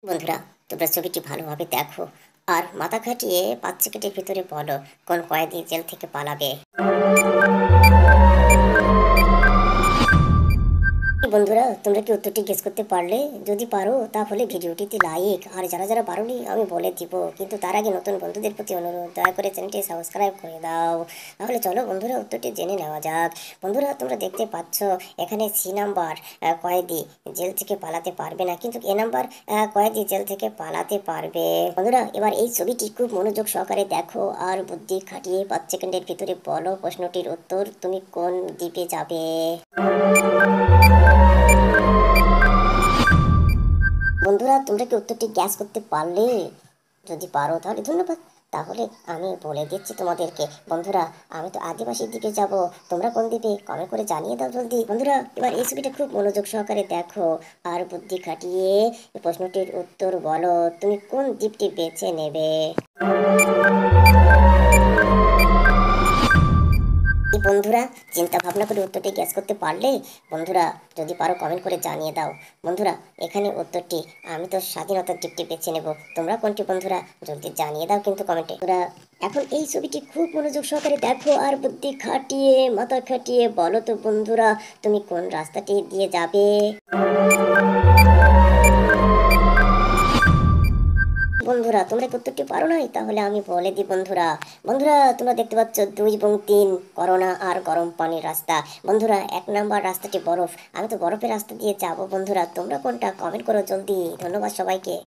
বন্ধুরা, তোমরা ছবিটি ভালোভাবে দেখো আর মাথা খাটিয়ে 5 সেকেন্ডের ভিতরে বলো কোন কয়েদি জেল থেকে পালাবে। বন্ধুরা, তোমরা কি উত্তরটি গেস করতে পারলে? যদি পারো তাহলে ভিডিওটিতে লাইক, আর যারা যারা পারোনি আমি বলে দিব, কিন্তু তার আগে নতুন বন্ধুদের প্রতি অনুরোধ, দয়া করে চ্যানেলটি সাবস্ক্রাইব করে দাও। তাহলে চলো বন্ধুরা, উত্তরটি জেনে নেওয়া যাক। বন্ধুরা, তোমরা দেখতে পাচ্ছ এখানে সি নাম্বার কয়েদি জেল থেকে পালাতে পারবে না, কিন্তু এ নাম্বার কয়েদি জেল থেকে পালাতে পারবে। বন্ধুরা, এবার এই ছবিটি খুব মনোযোগ সহকারে দেখো আর বুদ্ধি খাটিয়ে 5 সেকেন্ডের ভিতরে বলো প্রশ্নটির উত্তর। তুমি কোন দ্বীপে যাবে? বন্ধুরা, তোমরা কি উত্তরটি গ্যাস করতে পারলে? যদি পারো তাহলে ধন্যবাদ। তাহলে আমি বলে দিচ্ছি তোমাদেরকে। বন্ধুরা, আমি তো আদিবাসীর দিকে যাব। তোমরা কোন দিকে কমেন্ট করে জানিয়ে দাও জলদি। বন্ধুরা, এবার এই ছবিটা খুব মনোযোগ সহকারে দেখো আর বুদ্ধি খাটিয়ে এই প্রশ্নটির উত্তর বলো। তুমি কোন দ্বীপটি বেছে নেবে? বন্ধুরা, চিন্তা ভাবনা করে উত্তরটি গ্যাস করতে পারলে? বন্ধুরা, যদি পারো কমেন্ট করে জানিয়ে দাও। বন্ধুরা, এখানে উত্তরটি আমি তো স্বাধীনতার দিকটি বেছে নেব। তোমরা কোনটি বন্ধুরা জলদি জানিয়ে দাও কিন্তু কমেন্টে। বন্ধুরা, এখন এই ছবিটি খুব মনোযোগ সহকারে দেখো আর বুদ্ধি খাটিয়ে মাথা খাটিয়ে বলো তো বন্ধুরা, তুমি কোন রাস্তাটি দিয়ে যাবে? বন্ধুরা, তোমরা কি উত্তরটি পারো নাই? তাহলে আমি বলে দিই বন্ধুরা। বন্ধুরা, তোমরা দেখতে পাচ্ছ 2 এবং 3, করোনা আর গরম পানির রাস্তা। বন্ধুরা, 1 নাম্বার রাস্তাটি বরফ। আমি তো বরফের রাস্তা দিয়ে যাব। বন্ধুরা, তোমরা কোনটা কমেন্ট করো জলদি। ধন্যবাদ সবাইকে।